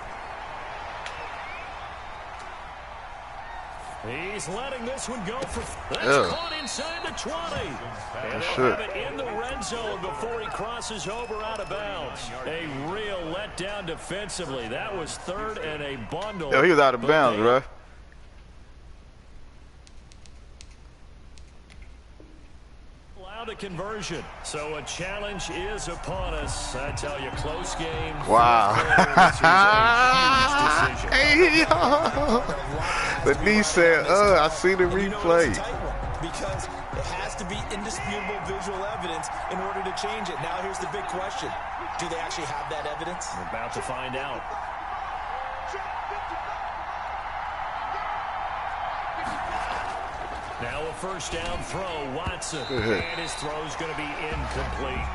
He's letting this one go for... That's caught inside the 20. And they'll have it in the red zone before he crosses over out of bounds. A real letdown defensively. That was 3rd and a bundle. Yo, he was out of bounds, bro. A conversion. So a challenge is upon us. I tell you, close game. Wow. Hey, but he said, I see the replay. Because it has to be indisputable visual evidence in order to change it. Now here's the big question. Do they actually have that evidence? We're about to find out. Now a first down throw, Watson, and his throw's going to be incomplete.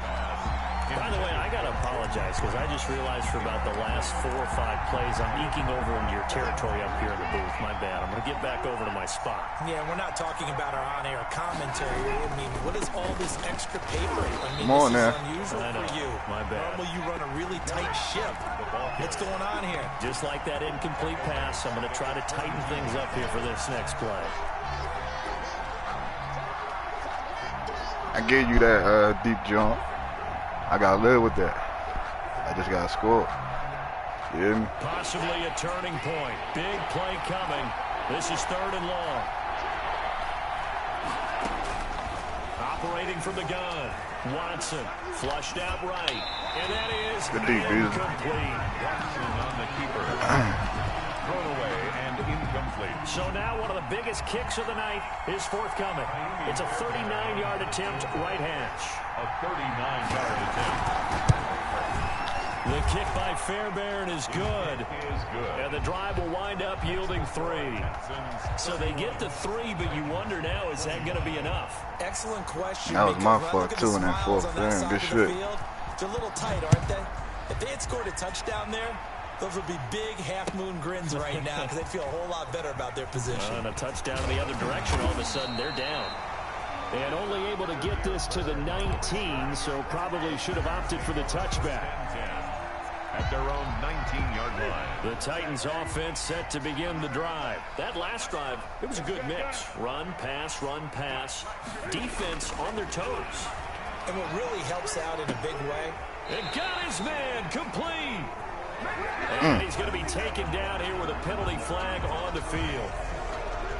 By the way, I got to apologize because I just realized for about the last 4 or 5 plays, I'm eking over into your territory up here in the booth. My bad. I'm going to get back over to my spot. Yeah, we're not talking about our on-air commentary. I mean, what is all this extra paper? I mean, Come on this now. is unusual for you. My bad. Normally you run a really tight ship. What's going on here? Just like that incomplete pass, I'm going to try to tighten things up here for this next play. I gave you that deep jump. I got to live with that. I just got to score. You hear me? Possibly a turning point. Big play coming. This is 3rd and long. Operating from the gun. Watson flushed out right. And that is incomplete. Watson on the keeper. Thrown away and incomplete. So now one of the biggest kicks of the night is forthcoming. It's a 39-yard attempt, right hash. A 39-yard attempt. The kick by Fairbairn is good. And the drive will wind up yielding 3. So they get to 3, but you wonder now, is that going to be enough? Excellent question. That was my fault, too, in that 4th. Damn, good shit. It's a little tight, aren't they? If they had scored a touchdown there, those would be big half-moon grins right now because they'd feel a whole lot better about their position. And a touchdown in the other direction, all of a sudden they're down. And only able to get this to the 19, so probably should have opted for the touchback. At their own 19-yard line. The Titans offense set to begin the drive. That last drive, it was a good mix. Run, pass, run, pass. Defense on their toes. And what really helps out in a big way. And got his man complete. And he's going to be taken down here with a penalty flag on the field.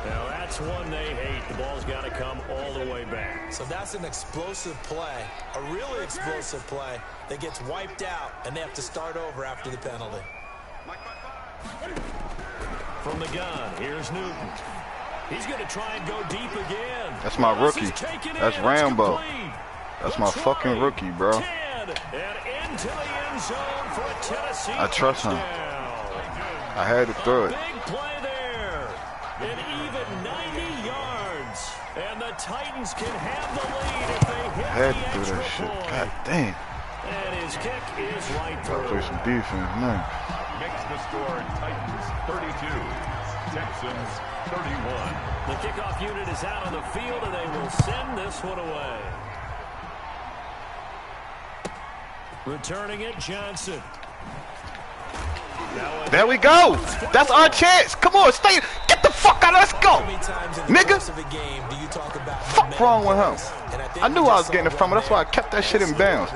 Now that's one they hate. The ball's got to come all the way back. So that's an explosive play, a really explosive play that gets wiped out, and they have to start over after the penalty. From the gun, here's Newton. He's going to try and go deep again. That's my rookie. That's Rambo. That's my fucking rookie, bro. 10, and into the end zone for a Tennessee I trust him. touchdown. I had to throw it. Big play there. An even 90 yards. And the Titans can have the lead if they hit I had the to do extra that shit. point. God damn. And his kick is right Gotta play through. some defense, man. Makes the score Titans 32, Texans 31. The kickoff unit is out on the field, and they will send this one away. Returning it, Johnson. There we go. That's our chance. Come on, stay. Get the fuck out. Let's go. Nigga. Game, do you talk about fuck wrong with him? And I I knew I was getting it from her. That's why I kept that shit in bounds.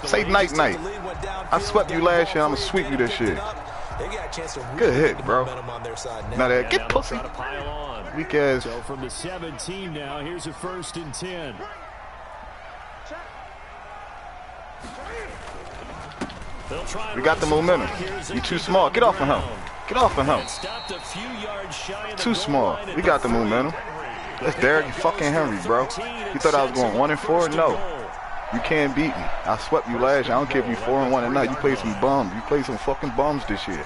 Say night night. I swept you last year. I'm gonna sweep you this year. Good hit, bro. Now that get pussy. Weak ass. So from the 17 now, here's a 1st and 10. We got the momentum. You too small. Get off of him. Get off of him. Too small. We got the momentum. That's Derrick fucking Henry, bro. You thought I was going 1-4? No. You can't beat me. I swept you last year. I don't care if you 4-1 or not. You played some bums. You played some fucking bums this year.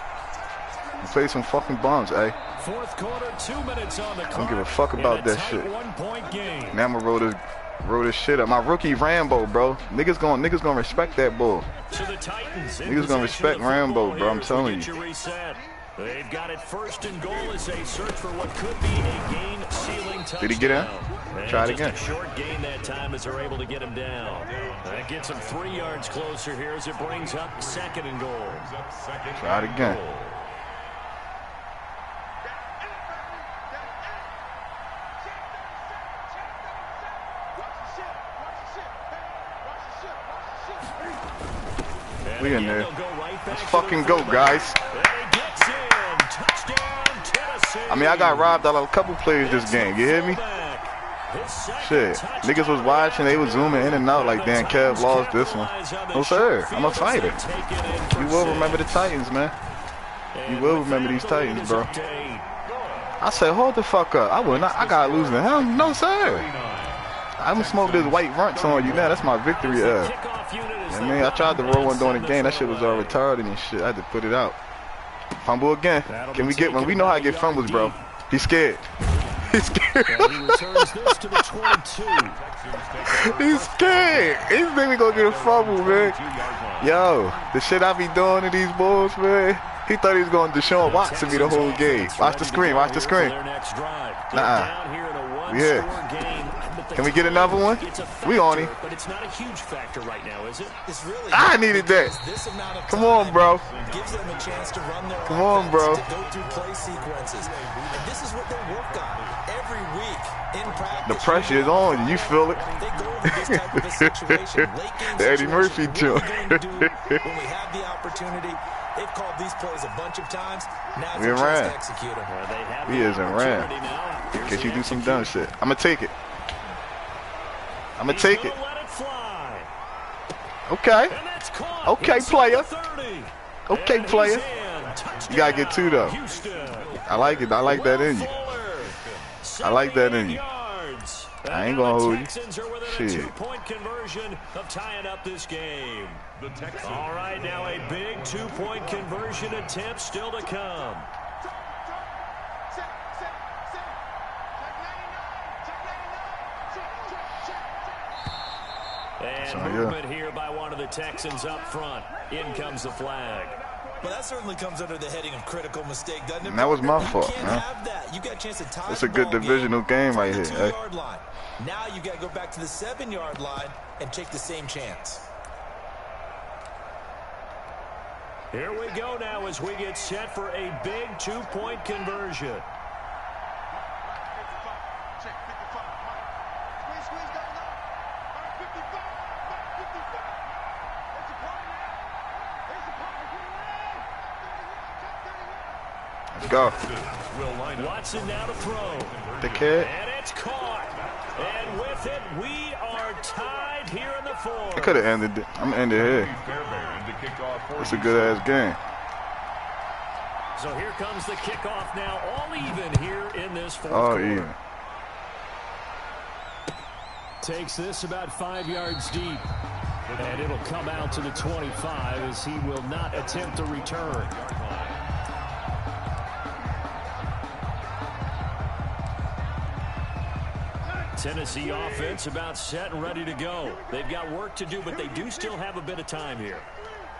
You played some fucking bums, eh? Fourth quarter, 2 minutes on the clock. I don't give a fuck about that shit. Now I'm gonna roll this shit up. My rookie Rambo, bro. Niggas gonna respect that bull. Niggas gonna respect Rambo, bro. I'm telling you. They've got it 1st and goal as they search for what could be a game-sealing touchdown. Did he get in? Try it again. A short gain that time as they're able to get him down. That gets him 3 yards closer here as it brings up 2nd and goal. Try it again. We in there. Let's fucking go, guys. I mean, I got robbed out of a couple plays this game. You hear me? Shit. Niggas was watching. They was zooming in and out like, damn, Kev lost this one. No, sir. I'm a fighter. You will remember the Titans, man. You will remember these Titans, bro. I said, hold the fuck up. I will not. I got to lose to him. No, sir. I'm going to smoke this white runts on you now. That's my victory. I mean, I tried to roll one during the game. That shit was all retarded and shit. I had to put it out. Fumble again. Can we get one? We know how to get fumbles, bro. He's scared. He's scared. He's scared. He's maybe gonna get a fumble, man. Yo, the shit I be doing to these bulls, man. He thought he was going to Deshaun Watson me the whole game. Watch the screen. Watch the screen. Nuh-uh. We here. Can we get another one? We on him. But it's not a huge factor right now, is it? I needed that. Come on, bro. Come on, bro. The pressure is on you. You feel it. The Eddie Murphy joint. When we have the opportunity, they've called these plays a bunch of times. Now we in ran. We is in ran. In case you do some dumb shit. I'm going to take it. I'm going to take it. Okay. Okay, player. Okay, player. You got to get 2, though. I like it. I like that in you. I like that in you. I ain't going to hold you. Shit. Two-point conversion of tying up this game. All right, now a big 2-point conversion attempt still to come. And movement here by one of the Texans up front. In comes the flag. Well, that certainly comes under the heading of critical mistake, doesn't it? And that was my fault, man. You got a chance to tie. It's a good divisional game right here. Hey. Now you got to go back to the 7-yard line and take the same chance. Here we go now as we get set for a big 2-point conversion. Let's go. Watson now to throw. The kid. And it's caught. And with it, we are tied here in the 4th. I could have ended it. I'm ending here. It's a good ass game. So here comes the kickoff now, all even here in this 4th all quarter. Even. Takes this about 5 yards deep. And it'll come out to the 25 as he will not attempt to return. Tennessee offense about set and ready to go. They've got work to do, but they do still have a bit of time here.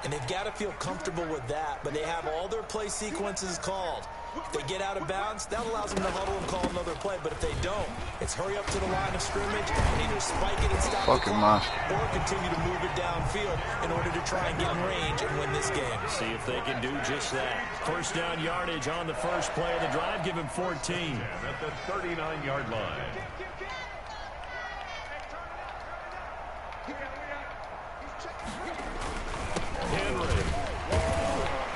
And they've got to feel comfortable with that, but they have all their play sequences called. If they get out of bounds, that allows them to huddle and call another play, but if they don't, it's hurry up to the line of scrimmage and either spike it and stop the clock or continue to move it downfield in order to try and get in range and win this game. See if they can do just that. First down yardage on the first play of the drive. Give him 14. At the 39-yard line.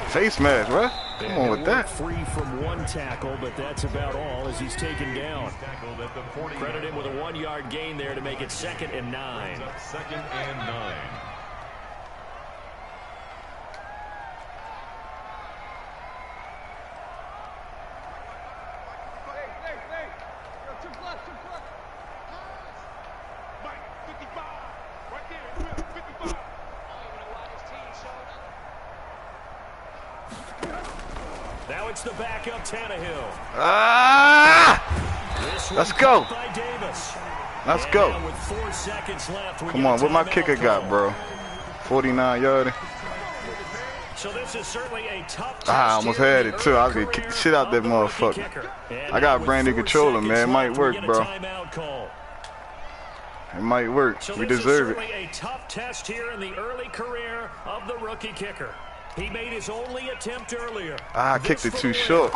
Face mask, right? Come on with that. Free from one tackle, but that's about all as he's taken down. Credit him with a 1-yard gain there to make it 2nd and 9. 2nd and 9. Now it's the backup Tannehill. Let's go. Let's go. With 4 seconds left, come on, what my kicker got, bro? 49-yarder. So this is certainly a tough test. I almost had it too. I could kick the shit out that motherfucker. I got brand new controller, man. It might work, bro. It might work. We deserve it. So this is certainly a tough test here in the early career of the rookie kicker. He made his only attempt earlier. I kicked it too short.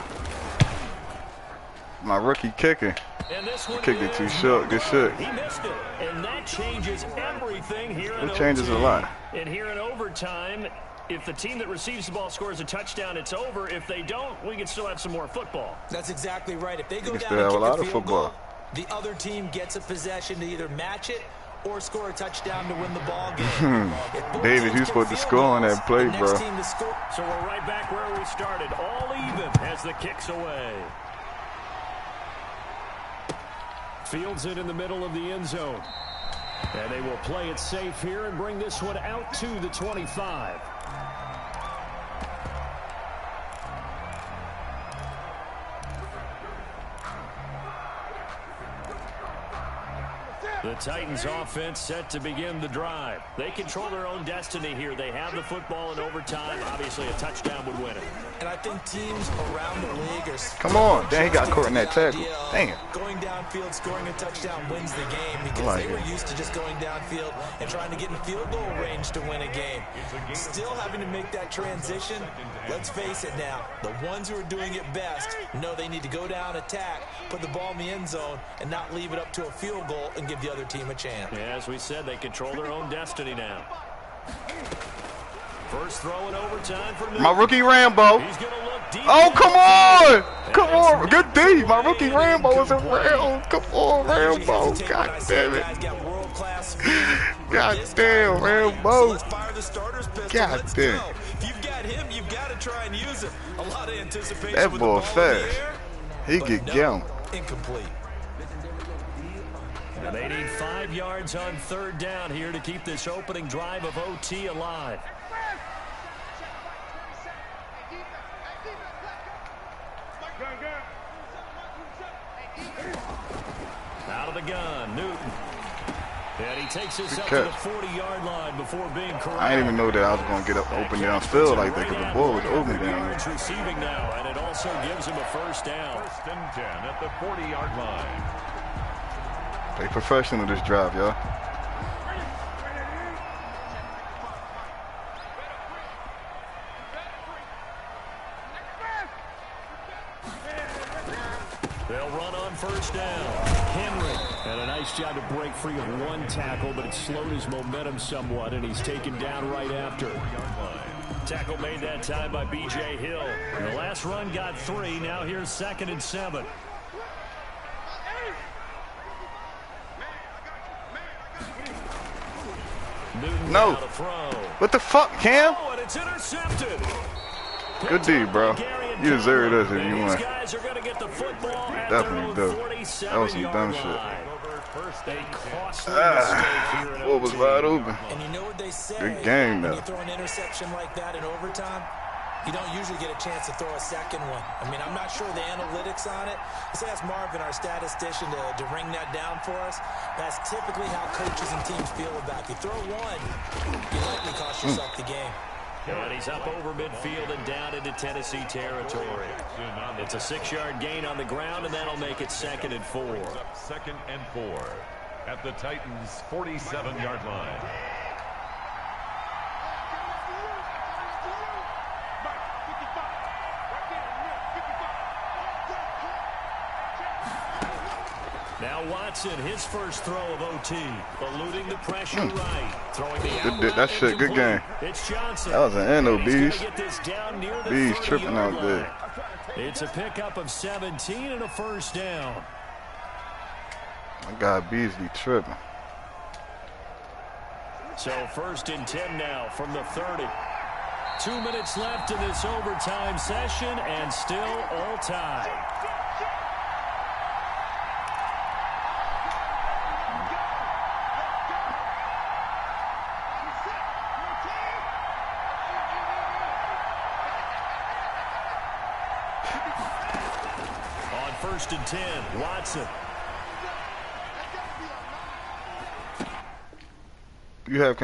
My rookie kicker. I kicked it too short. Good shit. He missed it, and that changes everything here in It changes a lot. And here in overtime, if the team that receives the ball scores a touchdown, it's over. If they don't, we can still have some more football. That's exactly right. If they go down still have a lot of football. The other team gets a possession to either match it or score a touchdown to win the ball game. David, you supposed to score on that play, bro. So we're right back where we started, all even as the kick's away. Fields it in the middle of the end zone. And they will play it safe here and bring this one out to the 25. The Titans offense set to begin the drive. They control their own destiny here. They have the football in overtime. Obviously, a touchdown would win it. And I think teams around the league are... Come on. Dang, he got caught in that tackle. Dang. Going downfield, scoring a touchdown wins the game because they were used to just going downfield and trying to get in field goal range to win a game. Still having to make that transition. Let's face it now. The ones who are doing it best know they need to go down, attack, put the ball in the end zone, and not leave it up to a field goal and give the other team a chance. Yeah, as we said, they control their own destiny now. First throw in overtime for my rookie Rambo. Oh, come on. Come on. Good D. My rookie Rambo is around. Come on, Rambo. God damn it. God damn, Rambo. God damn. If you've got him, you've got to try and use him. A lot of anticipation. That boy fast. He get down. Incomplete. And they need 5 yards on 3rd down here to keep this opening drive of OT alive. Out of the gun, Newton. And he takes us up to the 40-yard line before being correct. I didn't even know that I was going to get up open downfield like that because the ball was open down there. Receiving now, and it also gives him a 1st down. 1st and 10 at the 40-yard line. Play professional this drive, y'all. They'll run on 1st down. Henry had a nice job to break free of one tackle, but it slowed his momentum somewhat, and he's taken down right after. Tackle made that time by B.J. Hill. The last run got 3. Now here's 2nd and 7. Newton no. What the fuck, Cam? Oh, and it's intercepted. Good D, bro. You deserve this if you want. Guys are going to get the football at definitely dope. That was some dumb shit. What was wide open? And you know what they say, good game, though. When you throw an interception like that in overtime, you don't usually get a chance to throw a second one. I mean, I'm not sure the analytics on it. Let's ask Marvin, our statistician, to ring that down for us. That's typically how coaches and teams feel about it. If you throw one, you likely cost yourself the game. And he's up over midfield and down into Tennessee territory. It's a 6-yard gain on the ground, and that'll make it 2nd and 4. 2nd and 4 at the Titans' 47-yard line. Now Watson, his first throw of OT, eluding the pressure right. Throwing the that shit, good game. It's Johnson. That was an end though, Bees. Bees Bees tripping out there. It's a pickup of 17 and a first down. My guy Beasley tripping. So 1st and 10 now from the 30. 2 minutes left in this overtime session and still all tied. On 1st and 10, Watson. You have